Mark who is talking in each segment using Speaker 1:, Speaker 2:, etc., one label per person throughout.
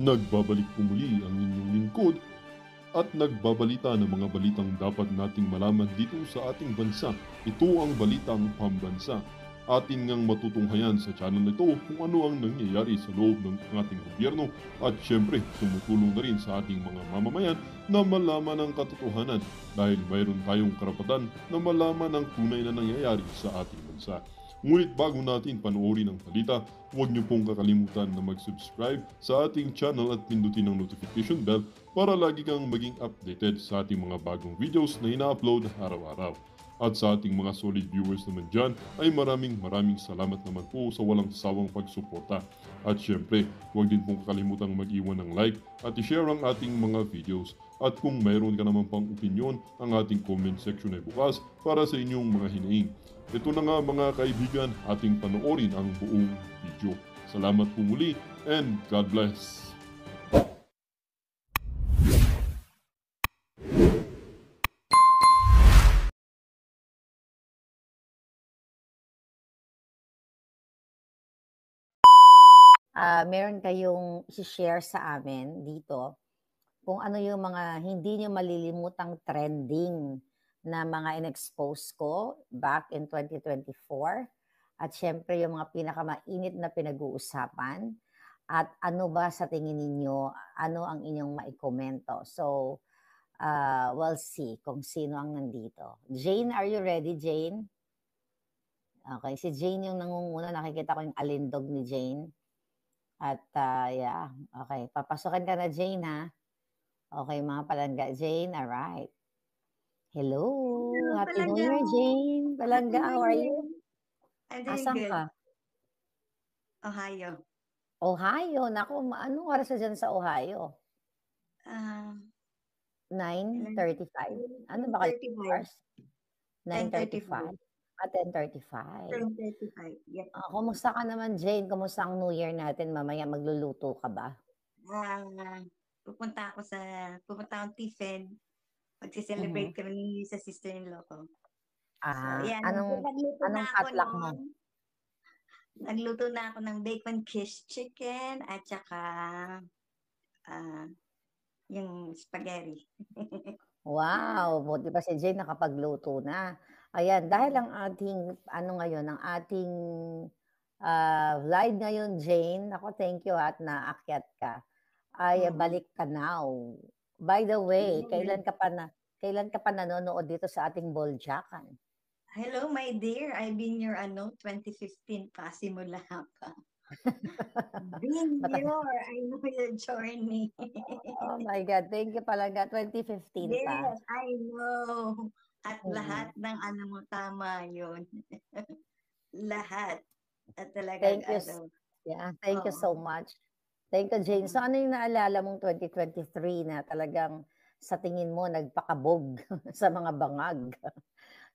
Speaker 1: Nagbabalik po muli ang inyong lingkod at nagbabalita ng mga balitang dapat nating malaman dito sa ating bansa. Ito ang Balitang Pambansa. Atin ngang matutunghayan sa channel na ito kung ano ang nangyayari sa loob ng ating gobyerno at syempre tumutulong na rin sa ating mga mamamayan na malaman ang katotohanan dahil mayroon tayong karapatan na malaman ang tunay na nangyayari sa ating bansa. Ngunit bago natin panoorin ang balita, huwag niyo pong kakalimutan na mag-subscribe sa ating channel at pindutin ang notification bell para lagi kang maging updated sa ating mga bagong videos na ina-upload araw-araw. At sa ating mga solid viewers naman dyan ay maraming salamat naman po sa walang sawang pagsuporta. At syempre, huwag din pong kakalimutan mag-iwan ng like at i-share ang ating mga videos. At kung mayroon ka naman pang opinion, ang ating comment section ay bukas para sa inyong mga hinaing. Ito na nga mga kaibigan, ating panoorin ang buong video. Salamat po muli and God bless!
Speaker 2: Meron kayong i-share sa amin dito kung ano yung mga hindi nyo malilimutang trending na mga in-expose ko back in 2024 at syempre yung mga pinakamainit na pinag-uusapan at ano ba sa tingin ninyo, ano ang inyong maikomento. So, we'll see kung sino ang nandito. Jane, are you ready, Jane? Okay, si Jane yung nangunguna. Nakikita ko yung alindog ni Jane. At yeah, okay. Papasukin ka na, Jane, ha? Okay, mga palangga. Jane, alright. Hello. Happy New Year, Jane. Palangga, how are you?
Speaker 3: I'm doing
Speaker 2: Asan
Speaker 3: good.
Speaker 2: ka?
Speaker 3: Ohio.
Speaker 2: Ohio. Naku, anong oras na dyan sa Ohio? 9:35. Ano ba kayo? 9:35. 10:35.
Speaker 3: 10:35. Yep.
Speaker 2: Kumusta ka naman, Jane? Kumusta ang New Year natin? Mamaya magluluto ka ba?
Speaker 3: Pupunta akong Tiffin. Magsi-celebrate kami sa sister-in-law ko. So, yan.
Speaker 2: Anong potluck mo?
Speaker 3: Nagluto na ako ng bacon quiche chicken at saka yung spaghetti.
Speaker 2: Wow, buti pa si Jane nakapagluto na. Ayan, dahil ang ating, ang ating live ngayon, Jane, ako thank you at naakyat ka, ay balik ka now. By the way, kailan ka pa nanonood dito sa ating Boljakan?
Speaker 3: Hello, my dear. I've been your 2015 pa, simula pa. I know your journey.
Speaker 2: Oh my God, thank you palaga. 2015
Speaker 3: yes,
Speaker 2: pa.
Speaker 3: Yes, I know. At lahat ng mo, tama yun. Lahat. At talagang
Speaker 2: thank you. Yeah, thank you so much. Thank you, Jane. So ano yung naalala mong 2023 na talagang sa tingin mo nagpakabog sa mga bangag?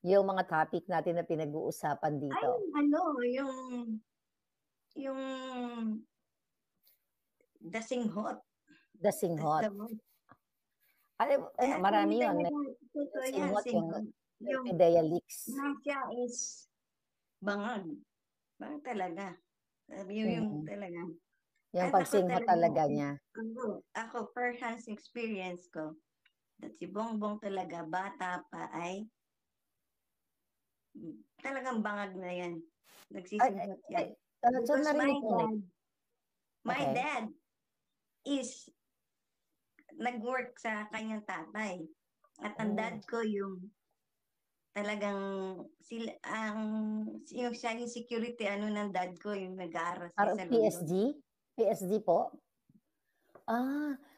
Speaker 2: Yung mga topic natin na pinag-uusapan dito.
Speaker 3: Yung dasinghot.
Speaker 2: Dasinghot. Marami yun. Dasinghot, yung Idea Leaks.
Speaker 3: Siya is bangag. Bangag talaga. Yung talaga.
Speaker 2: Yung pagsinghot talaga niya.
Speaker 3: Ako, first-hand experience ko, that si Bongbong talaga, bata pa ay talagang bangag na yan. Nagsisinghot yan. Because my dad is nag-work sa kanyang tatay. At ang dad ko yung talagang yung security ng dad ko yung nag-aaral sa
Speaker 2: PSG? PSG po?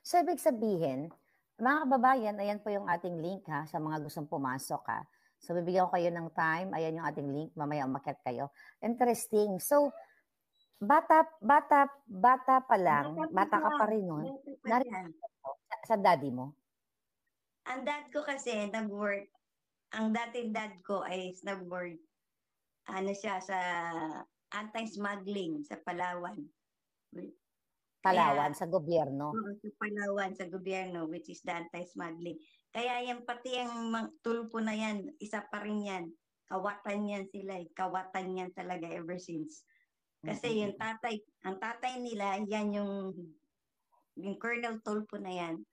Speaker 2: So ibig sabihin, mga kababayan, ayan po yung ating link ha, sa mga gustong pumasok ha. So bibigyan ko kayo ng time, ayan yung ating link, mamaya umakyat kayo. Interesting. So, bata pa lang, bata ka pa rin nun, sa daddy mo?
Speaker 3: Ang dad ko kasi nag-work, ang dating dad ko ay nag-work, siya sa anti-smuggling sa Palawan.
Speaker 2: Palawan, sa gobyerno?
Speaker 3: Sa Palawan, sa gobyerno, which is the anti-smuggling. Kaya yan, pati yung tulpo na yan, isa pa rin yan. Kawatan yan sila, kawatan yan talaga ever since. Kasi yung ang tatay nila, yan yung yung Colonel Tolpo na yan.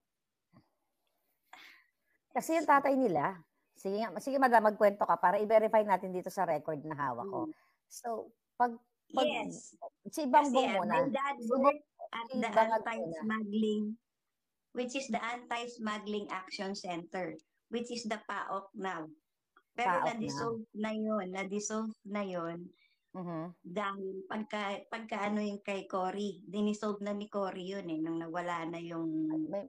Speaker 2: Kasi yung tatay nila, sige madam, magkwento ka para i-verify natin dito sa record na hawak ko. So, pag
Speaker 3: Yes.
Speaker 2: si
Speaker 3: Kasi
Speaker 2: Bangbong
Speaker 3: my
Speaker 2: muna,
Speaker 3: dad
Speaker 2: si
Speaker 3: worked at
Speaker 2: si
Speaker 3: the
Speaker 2: Bangag muna.
Speaker 3: anti-smuggling, which is the Anti-Smuggling Action Center, which is the PAOK now. Pero
Speaker 2: PAOK
Speaker 3: na-dissolve na yun
Speaker 2: Mhm.
Speaker 3: dahil pagka ano yung kay Cory, dinisolve na ni Cory yun nung nawala na yung
Speaker 2: May,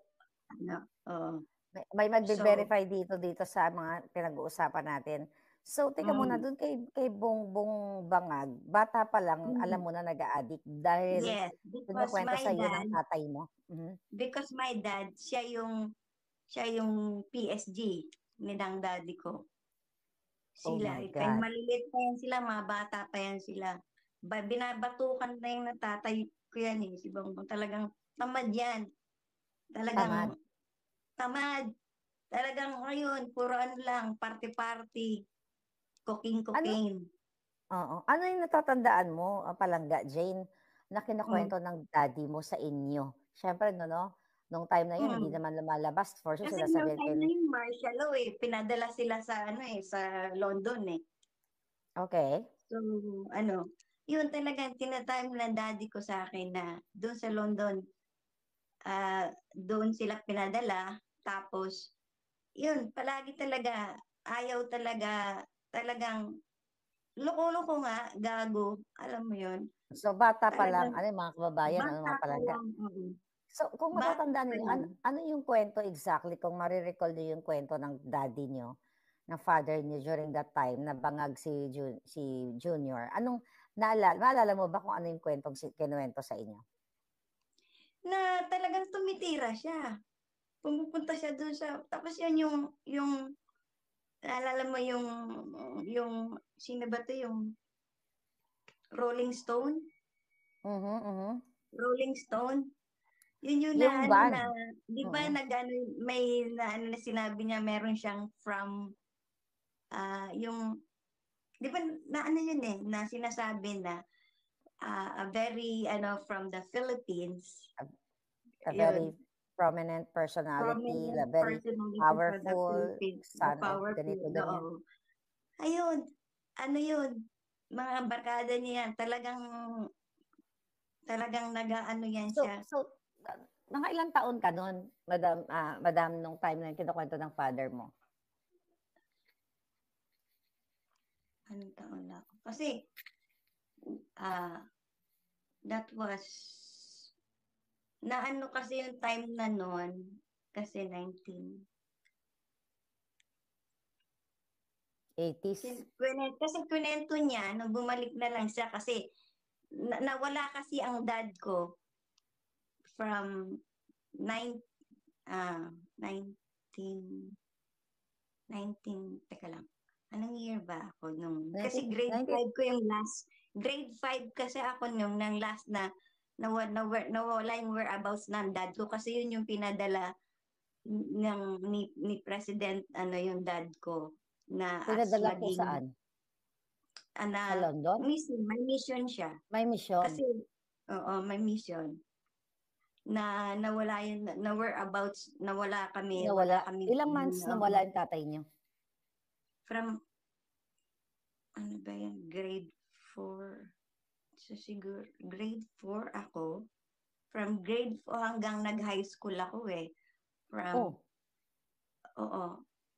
Speaker 3: ano, oh.
Speaker 2: may magbe-verify dito sa mga pinag-uusapan natin. So, tika muna dun kay Bongbong Bangag, bata pa lang, alam mo na nag-a-addict dahil
Speaker 3: yes, because
Speaker 2: kinukwento
Speaker 3: my
Speaker 2: sa iyo
Speaker 3: dad,
Speaker 2: ng tatay mo. Mhm.
Speaker 3: because my dad, siya yung PSG ng daddy ko.
Speaker 2: Oh
Speaker 3: Sila,
Speaker 2: my
Speaker 3: kaya
Speaker 2: God.
Speaker 3: maliliit pa yan sila, mga bata pa yan sila. Binabatukan na yung natatay ko yan si Bongbong. Talagang tamad yan. Talagang tamad. Talagang ngayon, puro ano lang, party-party, cooking.
Speaker 2: Oo. Ano yung natatandaan mo, Palangga, Jane, na kinukwento ng daddy mo sa inyo? Siyempre, nung time na yun, hindi naman lumalabas. For sure,
Speaker 3: Kasi
Speaker 2: sinasabihan
Speaker 3: nung time na yung martial law pinadala sila sa sa London
Speaker 2: Okay.
Speaker 3: So, yun talagang tinatime ng daddy ko sa akin na doon sa London, doon sila pinadala. Tapos, yun, palagi talaga, ayaw talaga, talagang, loko-loko nga, gago, alam mo yun.
Speaker 2: So, bata pa lang,
Speaker 3: Talagang,
Speaker 2: mga kababayan,
Speaker 3: bata
Speaker 2: mga
Speaker 3: pa
Speaker 2: palangga.
Speaker 3: lang.
Speaker 2: So, kung
Speaker 3: Bata
Speaker 2: matatandaan
Speaker 3: pa
Speaker 2: niyo,
Speaker 3: lang.
Speaker 2: ano yung kwento exactly, kung marirecall niyo yung kwento ng daddy niyo, ng father niyo during that time, na bangag si Junior, maalala mo ba kung ano yung kwentong kinuwento sa inyo?
Speaker 3: Na talagang tumitira siya. Pumupunta siya doon tapos yan yung, naalala mo yung, sino ba to yung Rolling Stone? Rolling Stone? Yun yung
Speaker 2: Yung band.
Speaker 3: di ba may na sinabi niya meron siyang from, yung, di ba yun na sinasabi na, a very, from the Philippines.
Speaker 2: A very prominent personality, very powerful, son of ganito, ganyan.
Speaker 3: Ayun, yun, mga barkada niya yan, talagang nag-ano yan siya.
Speaker 2: So, mga ilang taon ka nun, madam, nung time na kinukwento ng father mo?
Speaker 3: Anong taon na ako? Kasi, that was, kasi yung time na nun, kasi
Speaker 2: 80s?
Speaker 3: Kasi kwento niya, nung bumalik na lang siya, kasi nawala kasi ang dad ko from 19, teka lang, anong year ba ako nung, kasi grade 5 ko yung last, grade 5 kasi ako nung last na nawala yung whereabouts ng dad ko kasi yun yung pinadala ni President yung dad ko na
Speaker 2: pinadala po saan? Sa London?
Speaker 3: May mission siya.
Speaker 2: May mission?
Speaker 3: Kasi, may mission. Na nawala yun, na whereabouts, wala kami.
Speaker 2: Ilang months nawala yung tatay niyo?
Speaker 3: From, ano ba yan, grade 4. So, siguro, grade 4 ako. From grade 4 hanggang nag-high school ako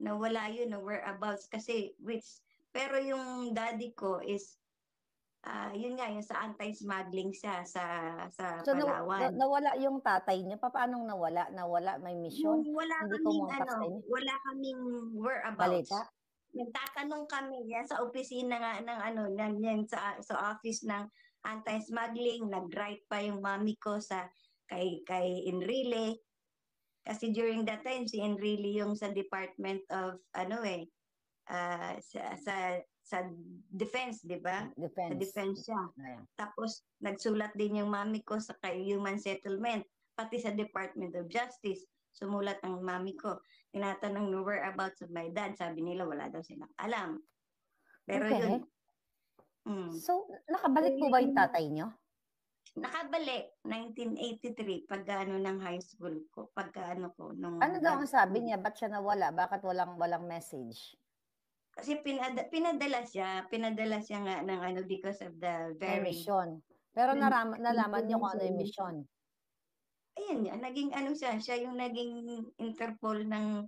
Speaker 3: nawala yun, no whereabouts. Kasi, pero yung daddy ko is, yun nga, yung sa anti-smuggling siya sa Palawan.
Speaker 2: Nawala yung tatay niya. Paano nawala? May mission? Hindi kumontak sa inyo?
Speaker 3: Wala kaming whereabouts.
Speaker 2: Balita?
Speaker 3: Nagtatanong kami yan sa opisina nga ng sa office ng anti-smuggling. Nag-write pa yung mami ko kay Enrile. Kasi during that time, si Enrile yung sa Department of, sa defense, di ba?
Speaker 2: Defense.
Speaker 3: Sa defense siya.
Speaker 2: Ayan.
Speaker 3: Tapos, nagsulat din yung mami ko sa Human Settlement, pati sa Department of Justice. Sumulat ang mami ko. Tinatanong no whereabouts of my dad. Sabi nila, wala daw silang alam. Pero
Speaker 2: okay.
Speaker 3: yun.
Speaker 2: So, nakabalik po ba yung tatay nyo?
Speaker 3: nakabalik 1983 pagka ng high school ko, pagka ko nung
Speaker 2: Ano daw ang sabi niya? Ba't siya nawala? Bakit walang message?
Speaker 3: Kasi pinadala siya nga ng because of the
Speaker 2: May
Speaker 3: very
Speaker 2: mission. Pero nalaman niyo kung ano yung mission.
Speaker 3: Ayan nga, naging siya yung naging Interpol ng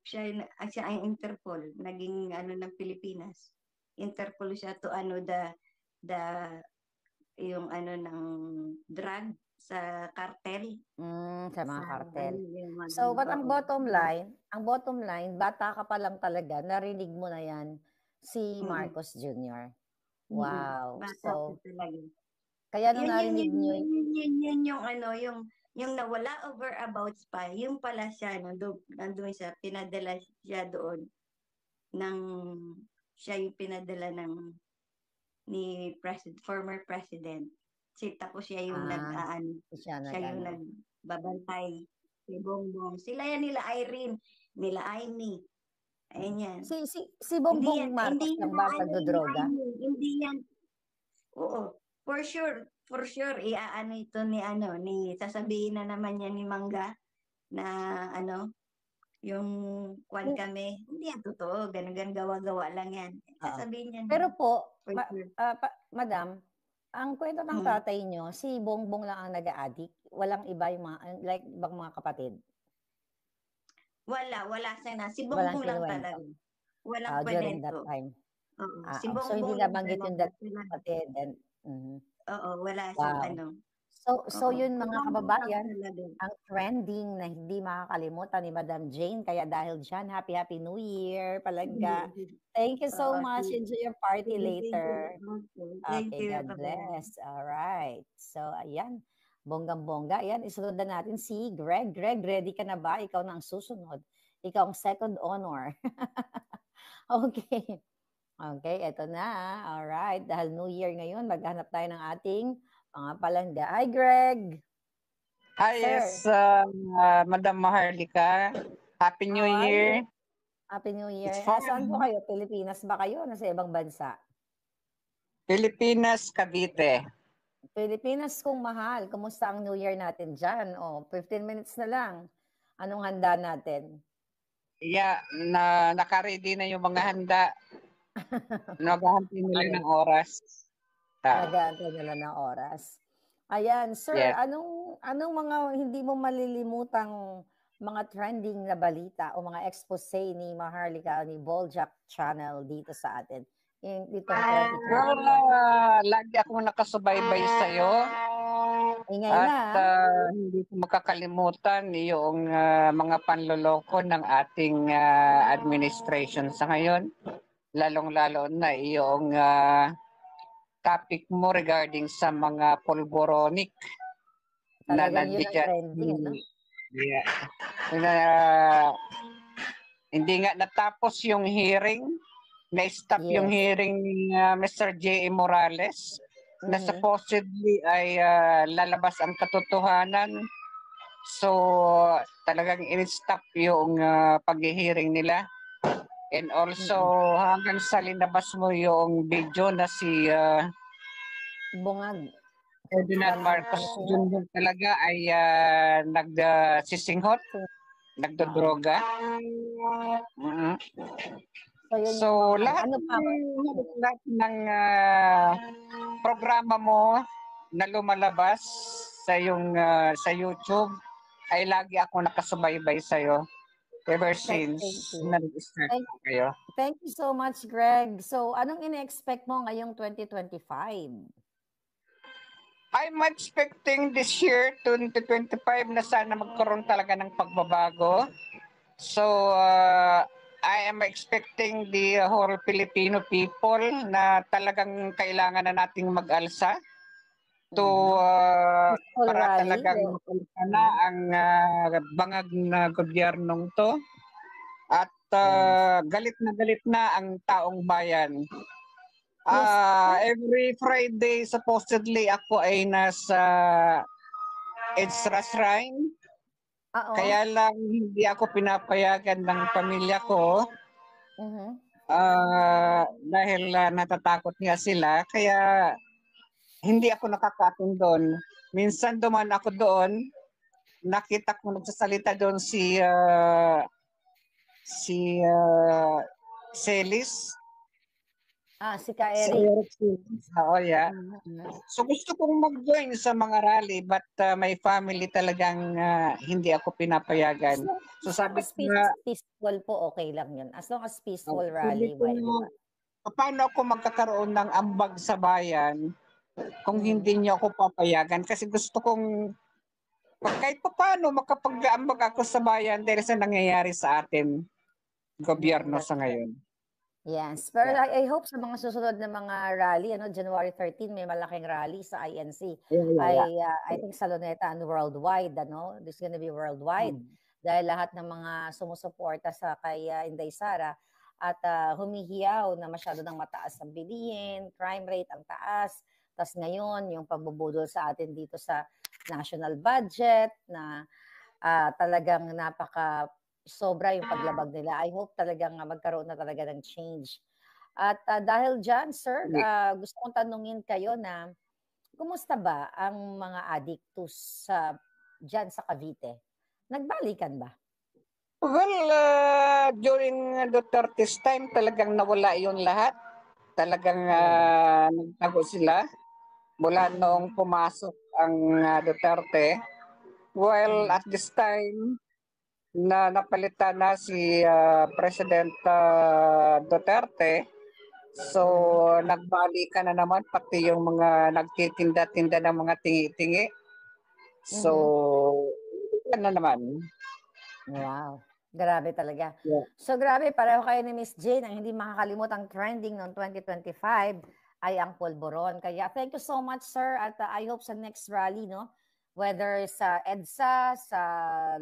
Speaker 3: siya ang Interpol, naging ng Pilipinas. Interpol siya to the yung ng drug sa cartel.
Speaker 2: Sa mga cartel. So, but ang bottom line, bata ka pa lang talaga, narinig mo na yan si Marcos Jr. Wow. So, kaya nung narinig nyo,
Speaker 3: yun yung nawala over about pa, yung pala siya, nandun siya, pinadala siya doon siya yung pinadala ni former president. Tapos siya yung siya yung nagbabantay si Bongbong. Sila yan, nila Irene, nila Aimee. Ayan yan.
Speaker 2: Si Bongbong Marcos lang ba nagdodroga?
Speaker 3: Hindi yan. Oo. For sure, ito ni sasabihin na naman yan ni Mangga na yung kwan kami. Hindi yan totoo. Ganun gawa-gawa lang yan. Sasabihin yan.
Speaker 2: Pero po, madam, ang kwento ng tatay nyo, si Bongbong lang ang nag-a-addict? Walang iba yung ibang mga kapatid?
Speaker 3: Wala siya na. Si Bongbong lang talaga. Walang
Speaker 2: during that time.
Speaker 3: Si Bongbong
Speaker 2: so hindi nabanggit yung kapatid.
Speaker 3: Oo, wala siyang
Speaker 2: So yun mga kababayan, ang trending na hindi makakalimutan ni Madam Jane. Kaya dahil dyan, Happy New Year, Palangga. Thank you so much. Enjoy your party later. Okay, God bless. Alright. So ayan, bonggang-bongga. Ayan, isunod na natin si Greg. Greg, ready ka na ba? Ikaw na ang susunod. Ikaw ang second honor. Okay. Okay, eto na. Alright, dahil New Year ngayon, maghanap tayo ng ating mga palangga. Hi, Greg!
Speaker 4: Hi, yes, Madam Maharlika. Happy New Year.
Speaker 2: Happy New Year. Saan po kayo? Pilipinas ba kayo? Nasa ibang bansa?
Speaker 4: Pilipinas, Cavite.
Speaker 2: Pilipinas kung mahal. Kumusta ang New Year natin dyan? 15 minutes na lang. Anong handa natin?
Speaker 4: Yeah, naka-ready na yung mga handa. Naghahantay nila ng oras.
Speaker 2: Nag-aantay nila ng oras. Ayan, sir,
Speaker 4: yes.
Speaker 2: Anong mga hindi mo malilimutang mga trending na balita o mga expose ni Maharlika o ni Boljak Channel dito sa atin?
Speaker 4: Lagi akong nakasubaybay sa'yo. At hindi ko makakalimutan yung mga panloloko ng ating administration sa ngayon. Lalong-lalo na yung topic mo regarding sa mga polboronic na nandiyan. Yeah. Hindi nga natapos yung hearing, na-stop yung hearing ni Mr. J.A. Morales na supposedly ay lalabas ang katotohanan. So talagang in-stop yung pag-hearing nila. And also, hanggang sa linabas mo yung video na si
Speaker 2: Bungag.
Speaker 4: Ferdinand Marcos Jr. talaga ay nagsisinghot, nagdodroga. So lahat ng programa mo na lumalabas sa sa YouTube ay lagi ako nakasubaybay sa'yo. Ever since nag-start kayo.
Speaker 2: Thank you so much, Greg. So, anong ina-expect mo ngayong 2025?
Speaker 4: I'm expecting this year, 2025, na sana magkaroon talaga ng pagbabago. So, I am expecting the whole Filipino people na talagang kailangan na nating mag-alsa to para talagang na ang bangag na gobyernong to at galit na ang taong bayan. Every Friday supposedly ako ay nasa Ezra Shrine. Kaya lang hindi ako pinapayagan ng pamilya ko dahil natatakot nga sila. Kaya hindi ako nakaka-attend doon. Minsan duman ako doon, nakita ko nagsasalita doon si Celis.
Speaker 2: Si Ka
Speaker 4: Si
Speaker 2: Eric.
Speaker 4: Eric Celis. Oo, yeah. So gusto kong mag-join sa mga rally but may family talagang hindi ako pinapayagan. So sabi ko nga,
Speaker 2: peaceful po, okay lang yun. As long as peaceful
Speaker 4: sabi
Speaker 2: rally.
Speaker 4: ko
Speaker 2: Di ba?
Speaker 4: paano ako magkakaroon ng ambag sa bayan kung hindi niyo ako papayagan? Kasi gusto kong kahit pa paano makapag-ambag ako sa bayan dahil sa nangyayari sa atin gobyerno sa ngayon.
Speaker 2: Yes. Pero I hope sa mga susunod na mga rally, January 13, may malaking rally sa INC. I think sa Luneta and worldwide, This is gonna be worldwide. Dahil lahat ng mga sumusuporta sa kay Inday Sara at humihiyaw na masyado ng mataas ang bilihin, crime rate ang taas. Tapos ngayon, yung pagbubudol sa atin dito sa national budget na talagang sobra yung paglabag nila. I hope talagang magkaroon na talaga ng change. At dahil dyan, sir, gusto kong tanungin kayo na kumusta ba ang mga addictus dyan sa Cavite? Nagbalikan ba?
Speaker 4: Well, during Duterte's time, talagang nawala yung lahat. Talagang nagtago sila mula noong pumasok ang Duterte. Well, at this time, na napalitan na si President Duterte. So, nagbalikan na naman pati yung mga nagtitinda-tinda ng mga tingi-tingi. So, yan na naman.
Speaker 2: Wow. Grabe talaga.
Speaker 4: Yeah.
Speaker 2: So, grabe. Pareho kayo ni Miss Jane. Ang hindi makakalimutang trending noong 2025 ay ang polvoron. Kaya, thank you so much, sir. At I hope sa next rally, whether sa EDSA, sa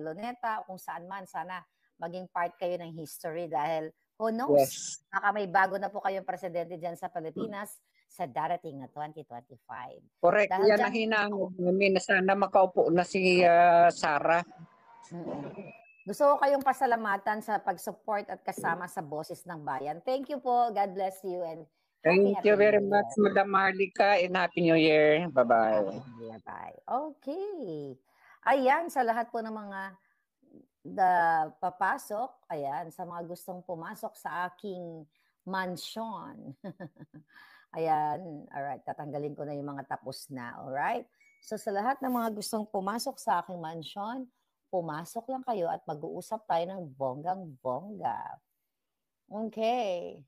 Speaker 2: Luneta, kung saan man, sana maging part kayo ng history dahil who knows, baka may bago na po kayong presidente dyan sa Pilipinas sa darating na 2025.
Speaker 4: Correct. Yan ang hinangod namin na sana makaupo na si Sara.
Speaker 2: Gusto ko kayong pasalamatan sa pag-support at kasama sa Boses ng Bayan. Thank you po. God bless you and
Speaker 4: Thank you very much, Madam Marlica, and Happy New Year. Bye-bye.
Speaker 2: Bye. Okay. Ayan, sa lahat po ng mga papasok, ayan, sa mga gustong pumasok sa aking mansion. Ayan, alright, tatanggalin ko na yung mga tapos na, alright? So sa lahat ng mga gustong pumasok sa aking mansion, pumasok lang kayo at mag-uusap tayo ng bonggang-bongga. Okay.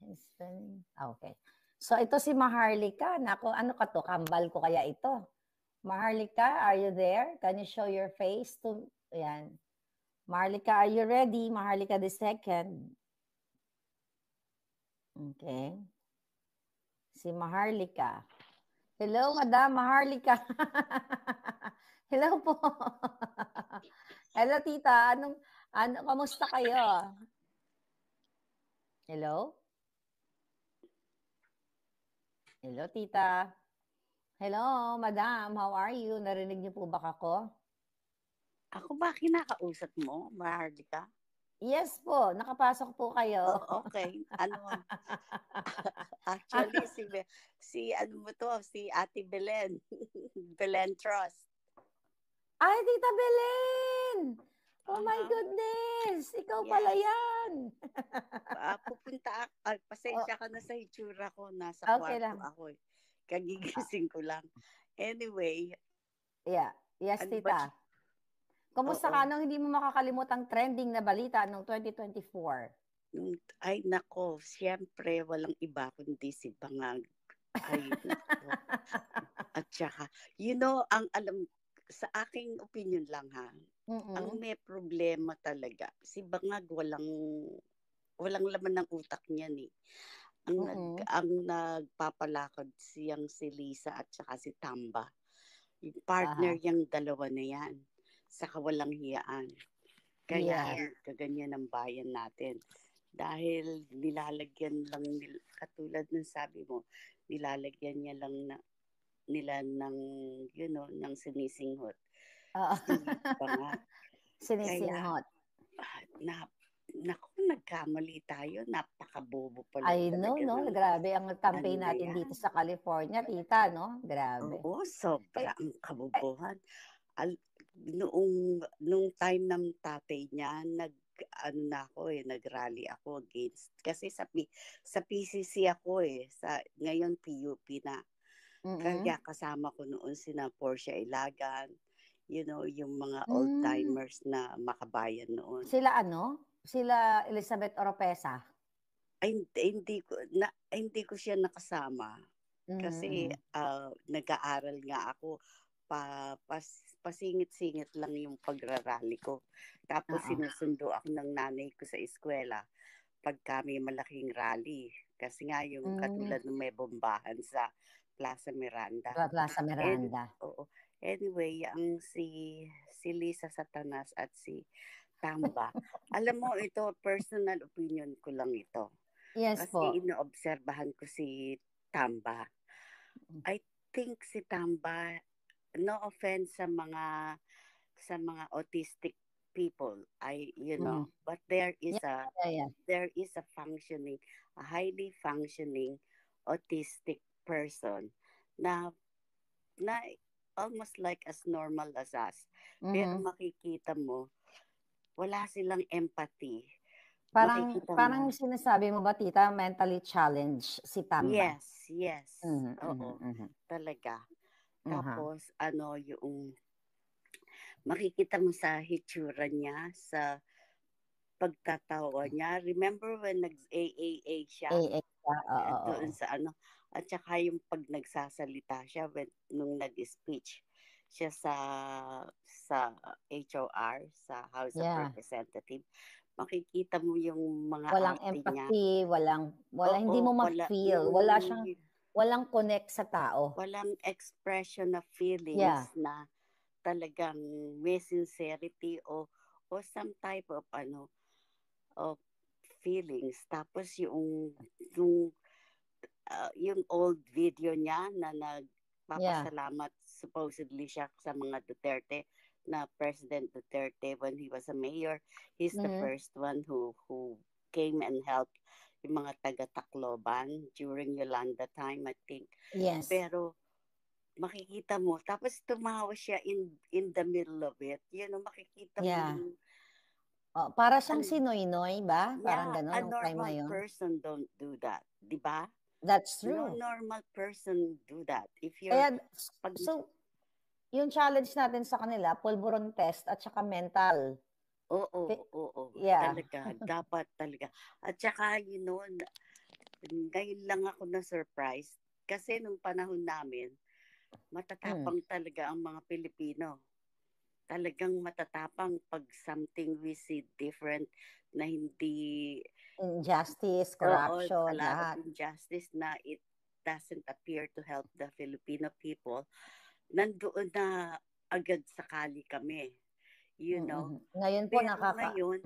Speaker 2: Okay. So ito si Maharlika. Nako, ano ka to? Kambal ko kaya ito. Maharlika, are you there? Can you show your face to... Ayan. Maharlika, are you ready? Maharlika the second. Okay. Si Maharlika. Hello, Madam Maharlika. Hello po. Hello, tita. Kamusta kayo? Hello? Hello, tita. Hello, madam. How are you? Narinig niyo po ba ako?
Speaker 5: Ako ba kinakausap mo, Maharlika?
Speaker 2: Yes po. Nakapasok po kayo.
Speaker 5: Oh, okay. Actually, si Ate Belen. Belen Trust.
Speaker 2: Ay, Tita Belen! Oh my goodness! Ikaw pala yan!
Speaker 5: Pupunta ako. Pasensya ka na sa itsura ko. Nasa
Speaker 2: okay
Speaker 5: kwarto
Speaker 2: lang.
Speaker 5: ako. Kagigising ko lang. Anyway.
Speaker 2: Yeah. Yes, tita. Kumusta ka nung hindi mo makakalimutang trending na balita noong 2024?
Speaker 5: Ay, nako. Siyempre, walang iba kundi si Bangag. Ay, nako. At saka, ang alam sa aking opinion lang ha, ang may problema talaga, si Bangag walang laman ng utak niyan eh. Ang nagpapalakad si Lisa at saka si Tamba. Yung partner yung dalawa na yan. Sa kawalang hiyaan. Kaya kaganyan ang bayan natin. Dahil nilalagyan lang katulad ng sabi mo, nilalagyan niya lang nila ng ng sinisinghot.
Speaker 2: Sinisinghot.
Speaker 5: Kaya, naku, nagkamali tayo. Napakabobo pala
Speaker 2: I know,
Speaker 5: talaga
Speaker 2: no?
Speaker 5: ng
Speaker 2: Grabe ang campaign
Speaker 5: ano
Speaker 2: natin
Speaker 5: yan.
Speaker 2: dito sa California, tita, no? Grabe.
Speaker 5: Oo, sobra ang kabobohan. Nung time ng tatay niya, nag-rally ako against. Kasi sa PCC ako ngayon PUP na. Kaya kasama ko noon sina Portia Ilagan, yung mga old-timers na makabayan noon.
Speaker 2: Sila Sila Elizabeth Oropesa?
Speaker 5: Ay, hindi ko siya nakasama. Kasi nag-aaral nga ako. Pasingit-singit lang yung pagrarally ko. Tapos sinusundo ako ng nanay ko sa eskwela pag kami malaking rally. Kasi nga yung katulad ng may bombahan sa Plaza Miranda.
Speaker 2: Plaza Miranda.
Speaker 5: Anyway, ang si Lisa Satanas at si Tamba. Alam mo, ito, personal opinion ko lang ito.
Speaker 2: Yes
Speaker 5: kasi
Speaker 2: po.
Speaker 5: inoobserbahan ko si Tamba. I think si Tamba, no offense sa mga autistic people, but there is a highly functioning autistic person na almost like as normal as us. Pero makikita mo, wala silang empathy.
Speaker 2: Parang sinasabi mo ba, tita, mentally challenged si Tamba?
Speaker 5: Yes. Oo. Talaga. Tapos, yung makikita mo sa hitsura niya, sa pagtatawa niya. Remember when nag-AAA siya? Doon sa at saka yung pag nagsasalita siya nung nag-speech siya sa HOR, sa House of Representatives. Makikita mo yung mga
Speaker 2: walang
Speaker 5: arte
Speaker 2: empathy,
Speaker 5: niya.
Speaker 2: hindi mo ma-feel. Walang connect sa tao.
Speaker 5: Walang expression of feelings na talagang may sincerity o some type of of feelings. Tapos yung old video niya na nagpapasalamat supposedly siya sa mga Duterte, na President Duterte when he was a mayor. He's the first one who came and helped yung mga taga-Tacloban during Yolanda time, I think.
Speaker 2: Yes.
Speaker 5: Pero makikita mo, tapos tumawa siya in the middle of it. Makikita mo
Speaker 2: para siyang si Noynoy ba? Parang gano'n
Speaker 5: a
Speaker 2: nung time na
Speaker 5: normal
Speaker 2: yun.
Speaker 5: person don't do that, di ba?
Speaker 2: That's true.
Speaker 5: No normal person do that.
Speaker 2: So, yung challenge natin sa kanila, pulburon test at saka mental.
Speaker 5: Oo.
Speaker 2: Yeah.
Speaker 5: Talaga, dapat talaga. At saka, ngayon lang ako na-surprise kasi nung panahon namin, matatapang talaga ang mga Pilipino. Talagang matatapang pag something we see different na hindi
Speaker 2: injustice, corruption,
Speaker 5: a lot
Speaker 2: lahat.
Speaker 5: of injustice na it doesn't appear to help the Filipino people. Nandoon na agad sakali kami.
Speaker 2: Ngayon po
Speaker 5: ngayon,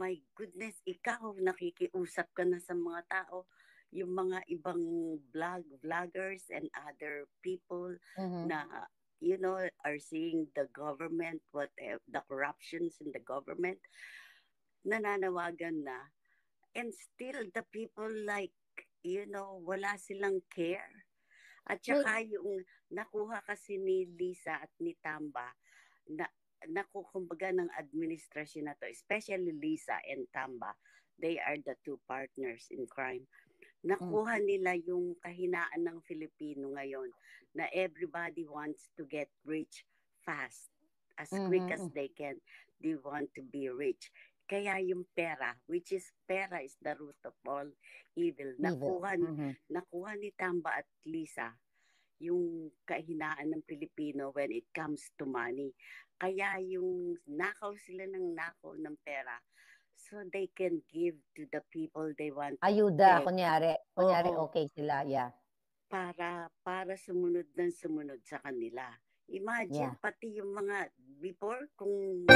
Speaker 5: my goodness, ikaw nakikiusap ka na sa mga tao, yung mga ibang vloggers and other people na are seeing the government, the corruptions in the government, nananawagan na, and still the people wala silang care. At saka yung nakuha kasi ni Lisa at ni Tamba, kumbaga ng administrasyon na to, especially Lisa and Tamba, they are the two partners in crime. Nakuha nila yung kahinaan ng Filipino ngayon na everybody wants to get rich fast, as quick as they can. They want to be rich. Kaya yung pera, which is pera is the root of all evil. Nakuha ni Tamba at Lisa yung kahinaan ng Pilipino when it comes to money. Kaya yung nakaw sila ng pera, so they can give to the people they want.
Speaker 2: Ayuda, kunyari okay sila,
Speaker 5: para sumunod sa kanila. Imagine, pati yung mga before, kung